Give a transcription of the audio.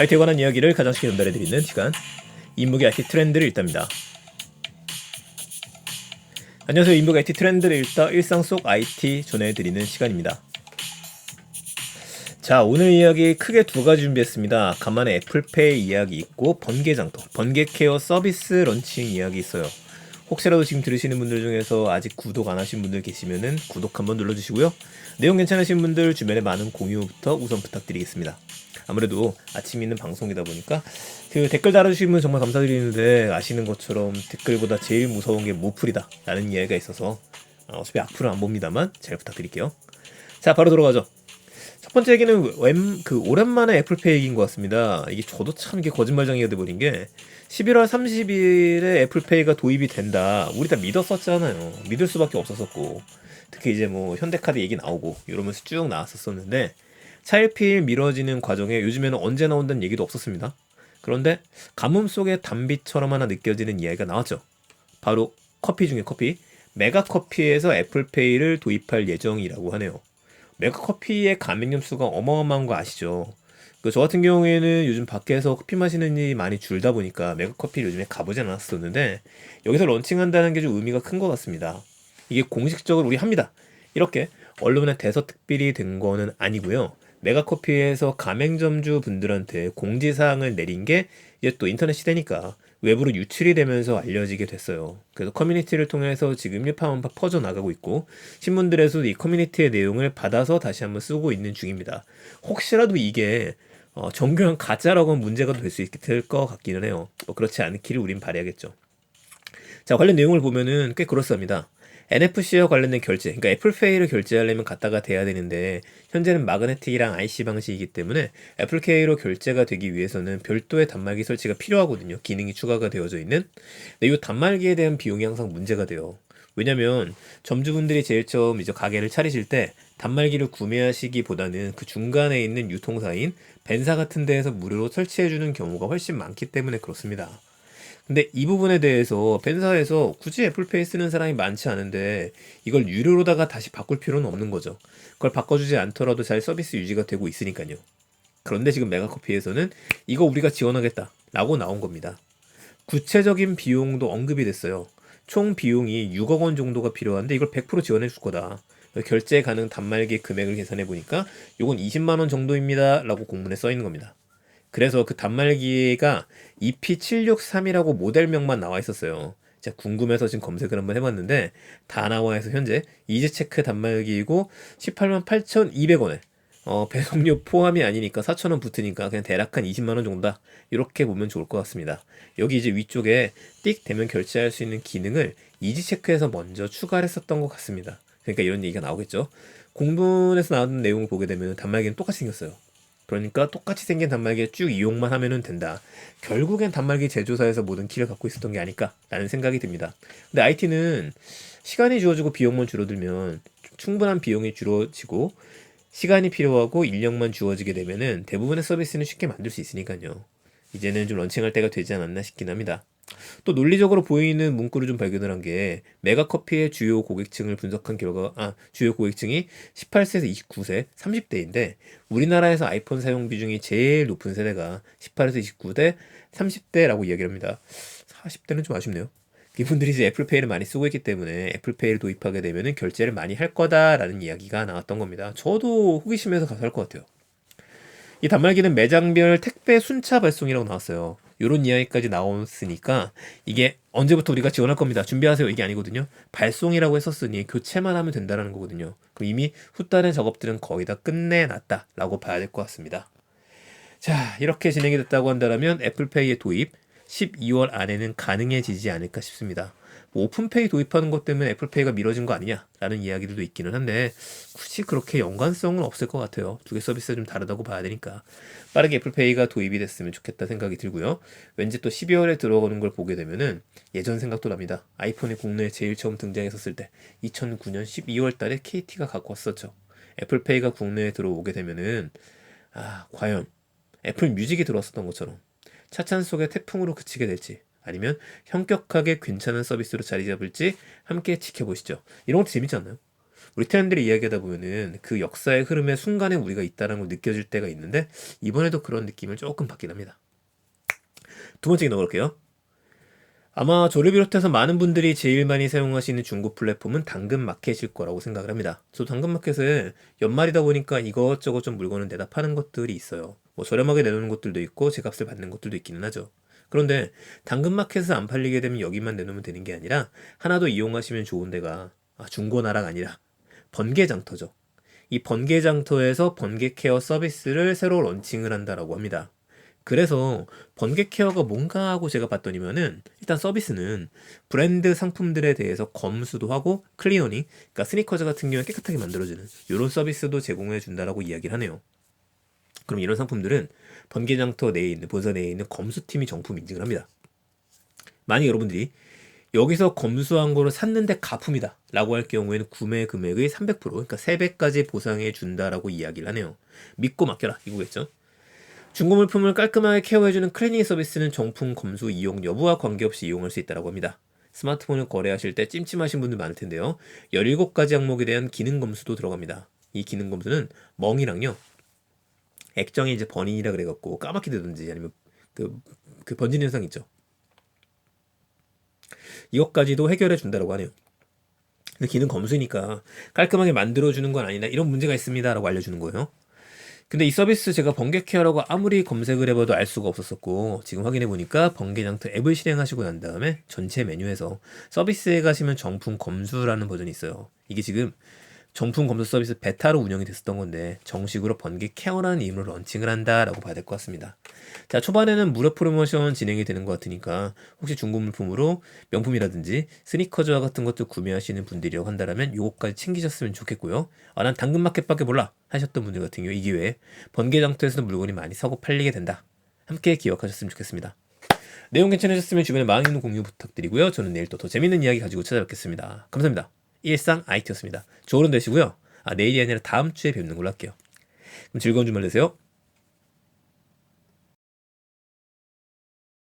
IT에 관한 이야기를 가장 쉽게 전달해드리는 시간, 인목의 IT 트렌드를 읽답니다. 안녕하세요. 인목의 IT 트렌드를 읽다, 일상 속 IT 전해드리는 시간입니다. 자, 오늘 이야기 크게 두 가지 준비했습니다. 간만에 애플페이 이야기 있고 번개장터, 번개케어 서비스 런칭 이야기 있어요. 혹시라도 지금 들으시는 분들 중에서 아직 구독 안 하신 분들 계시면은 구독 한번 눌러주시고요. 내용 괜찮으신 분들 주변에 많은 공유부터 우선 부탁드리겠습니다. 아무래도 아침 있는 방송이다 보니까 그 댓글 달아주시는 분 정말 감사드리는데, 아시는 것처럼 댓글보다 제일 무서운 게 모플이다 라는 이야기가 있어서 어차피 악플은 안 봅니다만 잘 부탁드릴게요. 자, 바로 들어가죠. 첫 번째 얘기는 오랜만에 애플페이 얘기인 것 같습니다. 이게 저도 참 이게 거짓말쟁이가 돼버린 게, 11월 30일에 애플페이가 도입이 된다, 우리 다 믿었었잖아요. 믿을 수밖에 없었었고, 특히 이제 뭐 현대카드 얘기 나오고 이러면서 쭉 나왔었는데, 차일피일 미뤄지는 과정에 요즘에는 언제 나온다는 얘기도 없었습니다. 그런데 가뭄 속의 단비처럼 하나 느껴지는 이야기가 나왔죠. 바로 커피 중에 커피, 메가커피에서 애플페이를 도입할 예정이라고 하네요. 메가커피의 가맹점 수가 어마어마한 거 아시죠? 저 같은 경우에는 요즘 밖에서 커피 마시는 일이 많이 줄다 보니까 메가커피를 요즘에 가보진 않았었는데, 여기서 런칭한다는 게 좀 의미가 큰 것 같습니다. 이게 공식적으로 우리 합니다, 이렇게 언론에 대서특필이 된 거는 아니고요. 메가커피에서 가맹점주 분들한테 공지사항을 내린 게 이제 또 인터넷 시대니까 외부로 유출이 되면서 알려지게 됐어요. 그래서 커뮤니티를 통해서 지금 일파만파 퍼져나가고 있고, 신문들에서도 이 커뮤니티의 내용을 받아서 다시 한번 쓰고 있는 중입니다. 혹시라도 이게 정교한 가짜라고 문제가 될 수 있을 것 같기는 해요. 뭐 그렇지 않기를 우린 바라야겠죠. 자, 관련 내용을 보면은 꽤 그렇습니다. NFC와 관련된 결제, 그러니까 애플페이를 결제하려면 갖다가 돼야 되는데, 현재는 마그네틱이랑 IC 방식이기 때문에 애플페이로 결제가 되기 위해서는 별도의 단말기 설치가 필요하거든요. 기능이 추가가 되어져 있는. 근데 이 단말기에 대한 비용이 항상 문제가 돼요. 왜냐면 점주분들이 제일 처음 이제 가게를 차리실 때 단말기를 구매하시기보다는 그 중간에 있는 유통사인 벤사 같은 데에서 무료로 설치해주는 경우가 훨씬 많기 때문에 그렇습니다. 근데 이 부분에 대해서 팬사에서 굳이 애플페이 쓰는 사람이 많지 않은데 이걸 유료로다가 다시 바꿀 필요는 없는 거죠. 그걸 바꿔주지 않더라도 잘 서비스 유지가 되고 있으니까요. 그런데 지금 메가커피에서는 이거 우리가 지원하겠다 라고 나온 겁니다. 구체적인 비용도 언급이 됐어요. 총 비용이 6억 원 정도가 필요한데 이걸 100% 지원해 줄 거다. 결제 가능 단말기 금액을 계산해 보니까 이건 20만 원 정도입니다 라고 공문에 써 있는 겁니다. 그래서 그 단말기가 EP763이라고 모델명만 나와 있었어요. 제가 궁금해서 지금 검색을 한번 해봤는데 다 나와 있어. 현재 이지체크 단말기이고 18만 8,200원에 배송료 포함이 아니니까 4,000원 붙으니까 그냥 대략 한 20만 원 정도다, 이렇게 보면 좋을 것 같습니다. 여기 이제 위쪽에 띡 되면 결제할 수 있는 기능을 이지체크에서 먼저 추가를 했었던 것 같습니다. 그러니까 이런 얘기가 나오겠죠. 공문에서 나오는 내용을 보게 되면 단말기는 똑같이 생겼어요. 그러니까 똑같이 생긴 단말기를 쭉 이용만 하면 된다. 결국엔 단말기 제조사에서 모든 키를 갖고 있었던 게 아닐까라는 생각이 듭니다. 근데 IT는 시간이 주어지고 비용만 줄어들면, 충분한 비용이 줄어지고 시간이 필요하고 인력만 주어지게 되면은 대부분의 서비스는 쉽게 만들 수 있으니까요. 이제는 좀 런칭할 때가 되지 않았나 싶긴 합니다. 또 논리적으로 보이는 문구를 좀 발견을 한 게, 메가커피의 주요 고객층을 분석한 결과, 주요 고객층이 18세에서 29세, 30대인데 우리나라에서 아이폰 사용 비중이 제일 높은 세대가 18에서 29대, 30대라고 이야기를 합니다. 40대는 좀 아쉽네요. 이분들이 이제 애플페이를 많이 쓰고 있기 때문에 애플페이를 도입하게 되면은 결제를 많이 할 거다라는 이야기가 나왔던 겁니다. 저도 호기심에서 가서 할 것 같아요. 이 단말기는 매장별 택배 순차 발송이라고 나왔어요. 요런 이야기까지 나왔으니까 이게 언제부터 우리가 지원할 겁니다, 준비하세요, 이게 아니거든요. 발송이라고 했었으니 교체만 하면 된다는 거거든요. 그럼 이미 후단의 작업들은 거의 다 끝내놨다라고 봐야 될 것 같습니다. 자, 이렇게 진행이 됐다고 한다면 애플페이의 도입 12월 안에는 가능해지지 않을까 싶습니다. 뭐 오픈페이 도입하는 것 때문에 애플페이가 미뤄진 거 아니냐라는 이야기들도 있기는 한데, 굳이 그렇게 연관성은 없을 것 같아요. 두 개 서비스가 좀 다르다고 봐야 되니까 빠르게 애플페이가 도입이 됐으면 좋겠다 생각이 들고요. 왠지 또 12월에 들어오는 걸 보게 되면은 예전 생각도 납니다. 아이폰이 국내에 제일 처음 등장했었을 때 2009년 12월 달에 KT가 갖고 왔었죠. 애플페이가 국내에 들어오게 되면은 과연 애플 뮤직이 들어왔었던 것처럼 차찬 속의 태풍으로 그치게 될지, 아니면 현격하게 괜찮은 서비스로 자리 잡을지 함께 지켜보시죠. 이런 것도 재밌지 않나요? 우리 태연들이 이야기하다 보면은 그 역사의 흐름의 순간에 우리가 있다는 걸 느껴질 때가 있는데 이번에도 그런 느낌을 조금 받긴 합니다. 두 번째 넘어갈게요. 아마 저를 비롯해서 많은 분들이 제일 많이 사용하시는 중고 플랫폼은 당근마켓일 거라고 생각을 합니다. 저 당근마켓에 연말이다 보니까 이것저것 좀 물건을 내다 파는 것들이 있어요. 뭐 저렴하게 내놓는 것들도 있고 제 값을 받는 것들도 있기는 하죠. 그런데 당근마켓에서 안 팔리게 되면 여기만 내놓으면 되는 게 아니라 하나 더 이용하시면 좋은 데가 중고나라가 아니라 번개장터죠. 이 번개장터에서 번개 케어 서비스를 새로 런칭을 한다라고 합니다. 그래서 번개 케어가 뭔가 하고 제가 봤더니면은 일단 서비스는 브랜드 상품들에 대해서 검수도 하고 클리어닝, 그러니까 스니커즈 같은 경우에 깨끗하게 만들어주는 이런 서비스도 제공해 준다라고 이야기를 하네요. 그럼 이런 상품들은 번개장터 내에 있는 본사 내에 있는 검수팀이 정품 인증을 합니다. 만약 여러분들이 여기서 검수한 거를 샀는데 가품이다 라고 할 경우에는 구매 금액의 300% 그러니까 3배까지 보상해 준다라고 이야기를 하네요. 믿고 맡겨라 이거겠죠. 중고 물품을 깔끔하게 케어해주는 클리닝 서비스는 정품 검수 이용 여부와 관계없이 이용할 수 있다고 합니다. 스마트폰을 거래하실 때 찜찜하신 분들 많을 텐데요. 17가지 항목에 대한 기능 검수도 들어갑니다. 이 기능 검수는 멍이랑요. 액정이 이제 번인이라 그래갖고 까맣게 되든지 아니면 그 번지는 현상 있죠. 이것까지도 해결해 준다라고 하네요. 근데 기능 검수니까 깔끔하게 만들어주는 건 아니나 이런 문제가 있습니다 라고 알려주는 거예요. 근데 이 서비스 제가 번개케어라고 아무리 검색을 해봐도 알 수가 없었었고 지금 확인해보니까 번개장터 앱을 실행하시고 난 다음에 전체 메뉴에서 서비스에 가시면 정품 검수라는 버전이 있어요. 이게 지금 정품 검수 서비스 베타로 운영이 됐었던 건데 정식으로 번개 케어라는 이름으로 런칭을 한다라고 봐야 될 것 같습니다. 자, 초반에는 무료 프로모션 진행이 되는 것 같으니까 혹시 중고 물품으로 명품이라든지 스니커즈와 같은 것도 구매하시는 분들이라고 한다면 요거까지 챙기셨으면 좋겠고요. 난 당근마켓밖에 몰라 하셨던 분들 같은 경우 이 기회에 번개장터에서도 물건이 많이 사고 팔리게 된다. 함께 기억하셨으면 좋겠습니다. 내용 괜찮으셨으면 주변에 많은 있는 공유 부탁드리고요. 저는 내일 또 더 재밌는 이야기 가지고 찾아뵙겠습니다. 감사합니다. 일상 IT였습니다. 좋은 하루 되시고요. 내일이 아니라 다음 주에 뵙는 걸로 할게요. 그럼 즐거운 주말 되세요.